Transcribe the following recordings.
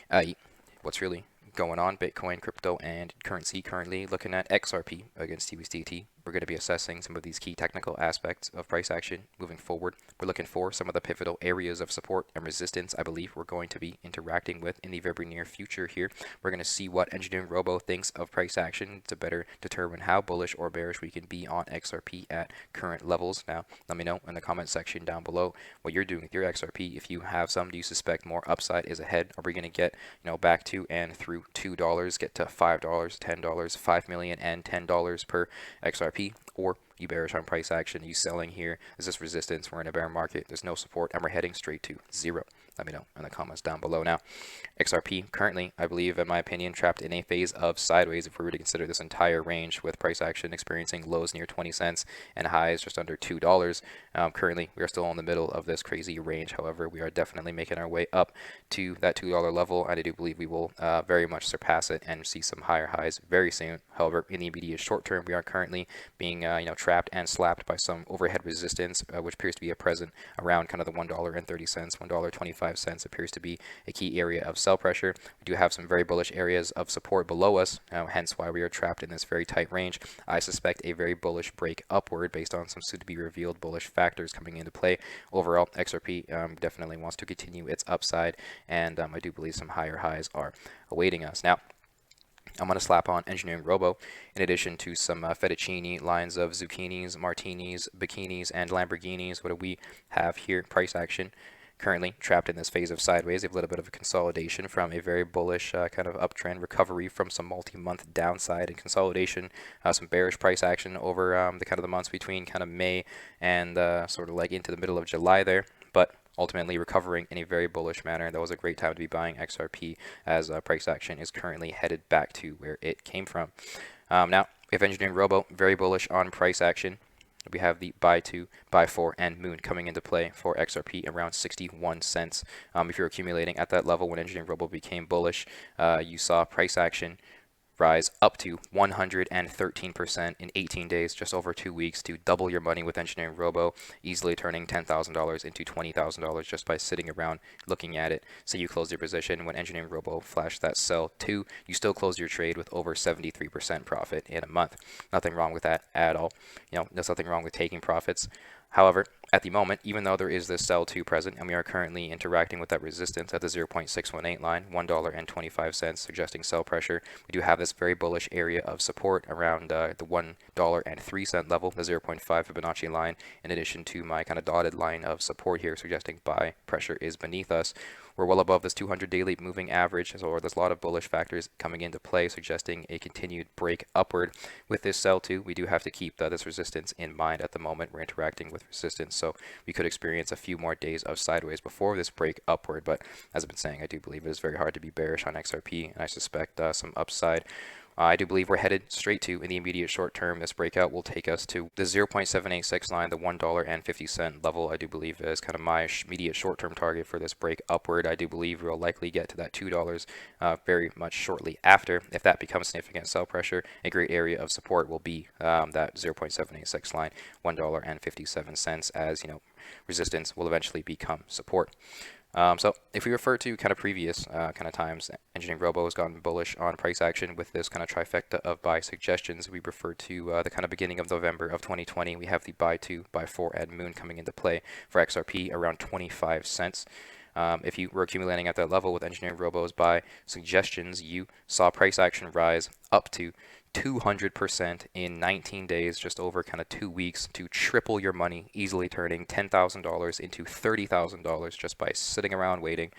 uh, what's really going on, Bitcoin, crypto, and currency currently looking at XRP against USDT. We're going to be assessing some of these key technical aspects of price action moving forward. We're looking for some of the pivotal areas of support and resistance I believe we're going to be interacting with in the very near future here. We're going to see what EngineeringRobo thinks of price action to better determine how bullish or bearish we can be on XRP at current levels. Now, let me know in the comment section down below what you're doing with your XRP. If you have some, do you suspect more upside is ahead? Are we going to get back to and through $2, get to $5, $10, $5 million, and $10 per XRP, or you bearish on price action, you selling here? Is this resistance? We're in a bear market, there's no support, and we're heading straight to zero. Let me know in the comments down below. Now, XRP currently, I believe, in my opinion, trapped in a phase of sideways if we were to consider this entire range, with price action experiencing lows near 20 cents and highs just under $2. Currently, we are still in the middle of this crazy range. However, we are definitely making our way up to that $2 level, and I do believe we will very much surpass it and see some higher highs very soon. However, in the immediate short term, we are currently being trapped and slapped by some overhead resistance, which appears to be present around kind of the $1.30, $1.25 appears to be a key area of sell pressure. We do have some very bullish areas of support below us, hence why we are trapped in this very tight range. I suspect a very bullish break upward based on some soon to be revealed bullish factors coming into play. Overall, XRP definitely wants to continue its upside, and I do believe some higher highs are awaiting us. Now, I'm going to slap on EngineeringRobo in addition to some fettuccine lines of zucchinis, martinis, bikinis, and Lamborghinis. What do we have here? Price action currently trapped in this phase of sideways. They have a little bit of a consolidation from a very bullish kind of uptrend recovery from some multi-month downside and consolidation, some bearish price action over the kind of the months between kind of May and sort of like into the middle of July there, but ultimately recovering in a very bullish manner. That was a great time to be buying XRP, as price action is currently headed back to where it came from. Now, if EngineeringRobo very bullish on price action, we have the buy 2, buy 4, and moon coming into play for XRP around 61 cents. If you're accumulating at that level when EngineeringRobo became bullish, you saw price action rise up to 113% in 18 days, just over 2 weeks, to double your money with EngineeringRobo, easily turning $10,000 into $20,000 just by sitting around looking at it. Say you close your position when EngineeringRobo flashed that sell 2, you still close your trade with over 73% profit in a month. Nothing wrong with that at all. There's nothing wrong with taking profits. However, at the moment, even though there is this sell 2 present, and we are currently interacting with that resistance at the 0.618 line, $1.25, suggesting sell pressure, we do have this very bullish area of support around the $1.03 level, the 0.5 Fibonacci line, in addition to my kind of dotted line of support here, suggesting buy pressure is beneath us. We're well above this 200 daily moving average, so there's a lot of bullish factors coming into play, suggesting a continued break upward. With this sell 2, we do have to keep this resistance in mind at the moment. We're interacting with resistance, so we could experience a few more days of sideways before this break upward. But as I've been saying, I do believe it is very hard to be bearish on XRP, and I suspect some upside. I do believe we're headed straight to, in the immediate short term, this breakout will take us to the 0.786 line, the $1.50 level. I do believe is kind of my immediate short-term target for this break upward. I do believe we'll likely get to that $2 very much shortly after. If that becomes significant sell pressure, a great area of support will be that 0.786 line, $1.57, as resistance will eventually become support. So if we refer to kind of previous kind of times, EngineeringRobo has gotten bullish on price action with this kind of trifecta of buy suggestions. We refer to the kind of beginning of November of 2020. We have the buy 2, buy 4, and moon coming into play for XRP around 25 cents. If you were accumulating at that level with EngineeringRobo's buy suggestions, you saw price action rise up to 200% in 19 days, just over kind of 2 weeks, to triple your money, easily turning $10,000 into $30,000 just by sitting around waiting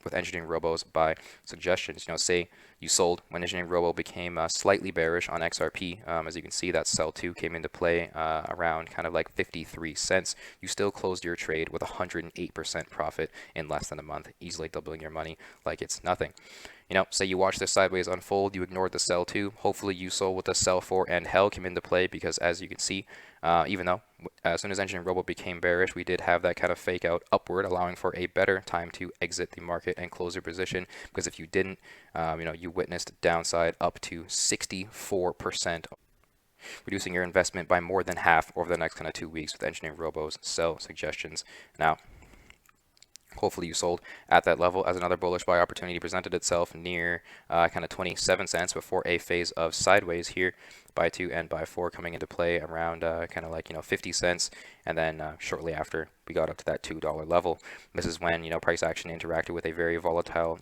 with EngineeringRobo's buy suggestions. Say you sold when EngineeringRobo became slightly bearish on XRP. As you can see, that sell 2 came into play around kind of like 53 cents. You still closed your trade with 108% profit in less than a month, easily doubling your money like it's nothing. Say you watch this sideways unfold, you ignored the sell 2. Hopefully you sold with the sell 4 and hell came into play, because as you can see, even though as soon as EngineeringRobo became bearish, we did have that kind of fake out upward, allowing for a better time to exit the market and close your position. Because if you didn't, you witnessed downside up to 64%, reducing your investment by more than half over the next kind of 2 weeks with EngineeringRobo's sell suggestions. Now, Hopefully you sold at that level as another bullish buy opportunity presented itself near kind of 27 cents before a phase of sideways here. Buy 2 and buy 4 coming into play around kind of like 50 cents, and then shortly after we got up to that $2 level. This is when price action interacted with a very volatile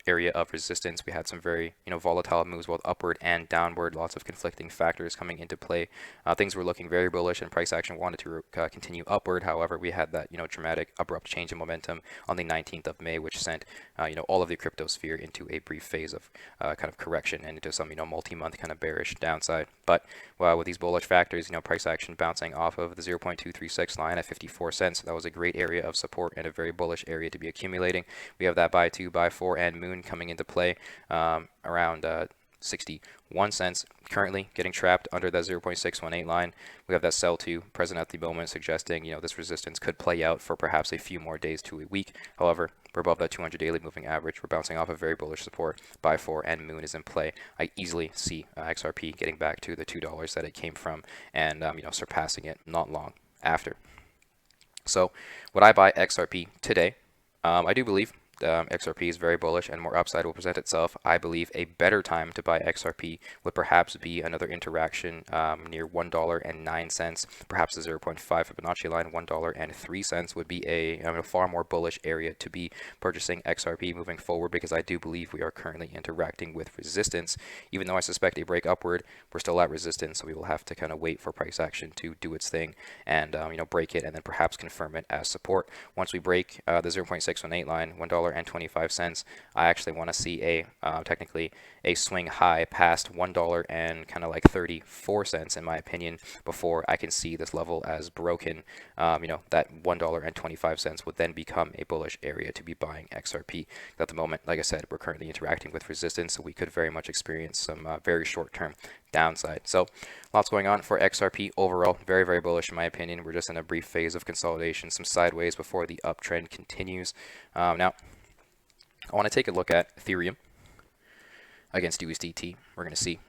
area of resistance. We had some very volatile moves both upward and downward, lots of conflicting factors coming into play. Things were looking very bullish and price action wanted to continue upward. However, we had that dramatic abrupt change in momentum on the 19th of May, which sent all of the crypto sphere into a brief phase of kind of correction and into some multi-month kind of bearish downside. But with these bullish factors, price action bouncing off of the 0.236 line at 54 cents, that was a great area of support and a very bullish area to be accumulating. We have that buy 2, buy 4, and moon coming into play around 61 cents. Currently getting trapped under that 0.618 line. We have that sell 2 present at the moment, suggesting this resistance could play out for perhaps a few more days to a week. However, we're above that 200 daily moving average. We're bouncing off a very bullish support. Buy 4 and moon is in play. I easily see XRP getting back to the $2 that it came from, and surpassing it not long after. So would I buy XRP today? I do believe XRP is very bullish and more upside will present itself. I believe a better time to buy XRP would perhaps be another interaction near $1.09, perhaps the 0.5 Fibonacci line. $1.03 would be a far more bullish area to be purchasing XRP moving forward, because I do believe we are currently interacting with resistance. Even though I suspect a break upward, we're still at resistance, so we will have to kind of wait for price action to do its thing and break it and then perhaps confirm it as support. Once we break the 0.618 line, $1.25, I actually want to see a technically a swing high past $1 and kind of like 34 cents in my opinion before I can see this level as broken. That $1.25 would then become a bullish area to be buying XRP. At the moment, like I said, we're currently interacting with resistance, so we could very much experience some very short-term downside. So lots going on for XRP overall. Very, very bullish in my opinion. We're just in a brief phase of consolidation, some sideways before the uptrend continues. Now, I want to take a look at Ethereum against USDT. We're going to see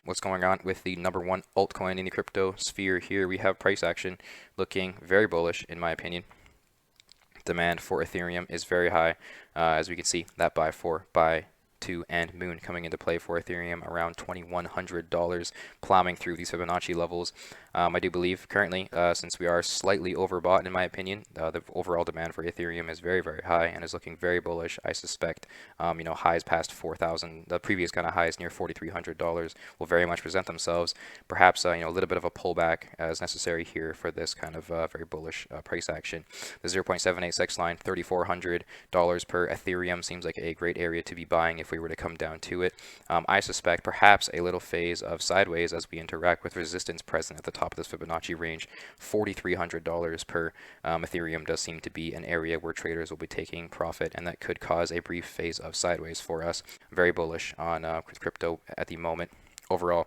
what's going on with the #1 altcoin in the crypto sphere here. We have price action looking very bullish in my opinion. Demand for Ethereum is very high. As we can see, that buy 4, buy 2, and moon coming into play for Ethereum around $2,100, plowing through these Fibonacci levels. I do believe currently, since we are slightly overbought in my opinion, the overall demand for Ethereum is very, very high and is looking very bullish. I suspect highs past 4,000, the previous kind of highs near $4,300 will very much present themselves. Perhaps a little bit of a pullback as necessary here for this kind of very bullish price action. The 0.786 line, $3,400 per Ethereum seems like a great area to be buying if we were to come down to it. I suspect perhaps a little phase of sideways as we interact with resistance present at the top of this Fibonacci range. $4,300 per Ethereum does seem to be an area where traders will be taking profit, and that could cause a brief phase of sideways for us. Very bullish on crypto at the moment overall.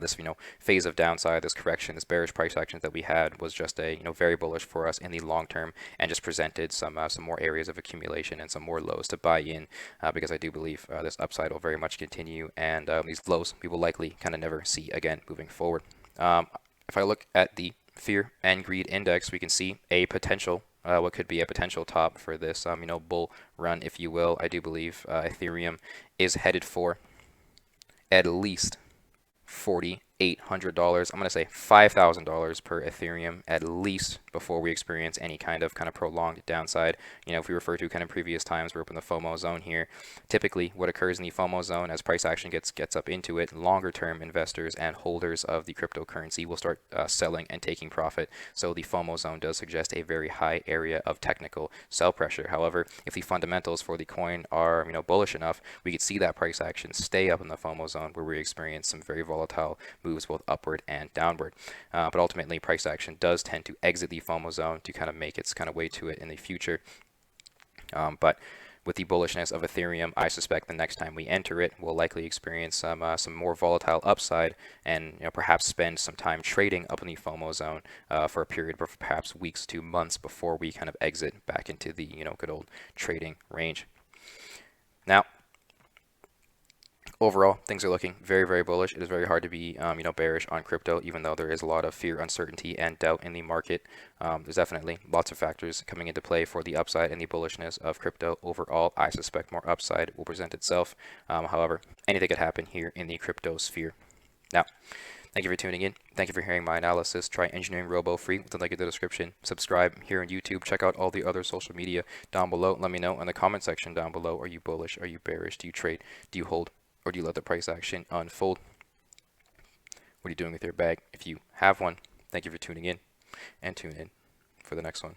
This phase of downside, this correction, this bearish price action that we had was just a very bullish for us in the long term, and just presented some more areas of accumulation and some more lows to buy in, because I do believe this upside will very much continue, and these lows we will likely kind of never see again moving forward. If I look at the fear and greed index, we can see a potential what could be a potential top for this bull run, if you will. I do believe Ethereum is headed for at least $4,800. I'm going to say $5,000 per Ethereum at least before we experience any kind of prolonged downside. If we refer to previous times, we're up in the FOMO zone here. Typically, what occurs in the FOMO zone as price action gets up into it, longer term investors and holders of the cryptocurrency will start selling and taking profit. So the FOMO zone does suggest a very high area of technical sell pressure. However, if the fundamentals for the coin are bullish enough, we could see that price action stay up in the FOMO zone where we experience some very volatile moves both upward and downward. But ultimately, price action does tend to exit the FOMO zone to make its way to it in the future. But with the bullishness of Ethereum, I suspect the next time we enter it, we'll likely experience some more volatile upside, and perhaps spend some time trading up in the FOMO zone for a period of perhaps weeks to months before we exit back into the good old trading range. Now, Overall, things are looking very, very bullish. It is very hard to be, bearish on crypto, even though there is a lot of fear, uncertainty, and doubt in the market. There's definitely lots of factors coming into play for the upside and the bullishness of crypto. Overall, I suspect more upside will present itself. However, anything could happen here in the crypto sphere. Now, thank you for tuning in. Thank you for hearing my analysis. Try EngineeringRobo free with the link in the description. Subscribe here on YouTube. Check out all the other social media down below. Let me know in the comment section down below. Are you bullish? Are you bearish? Do you trade? Do you hold? Or do you let the price action unfold? What are you doing with your bag? If you have one, thank you for tuning in, and tune in for the next one.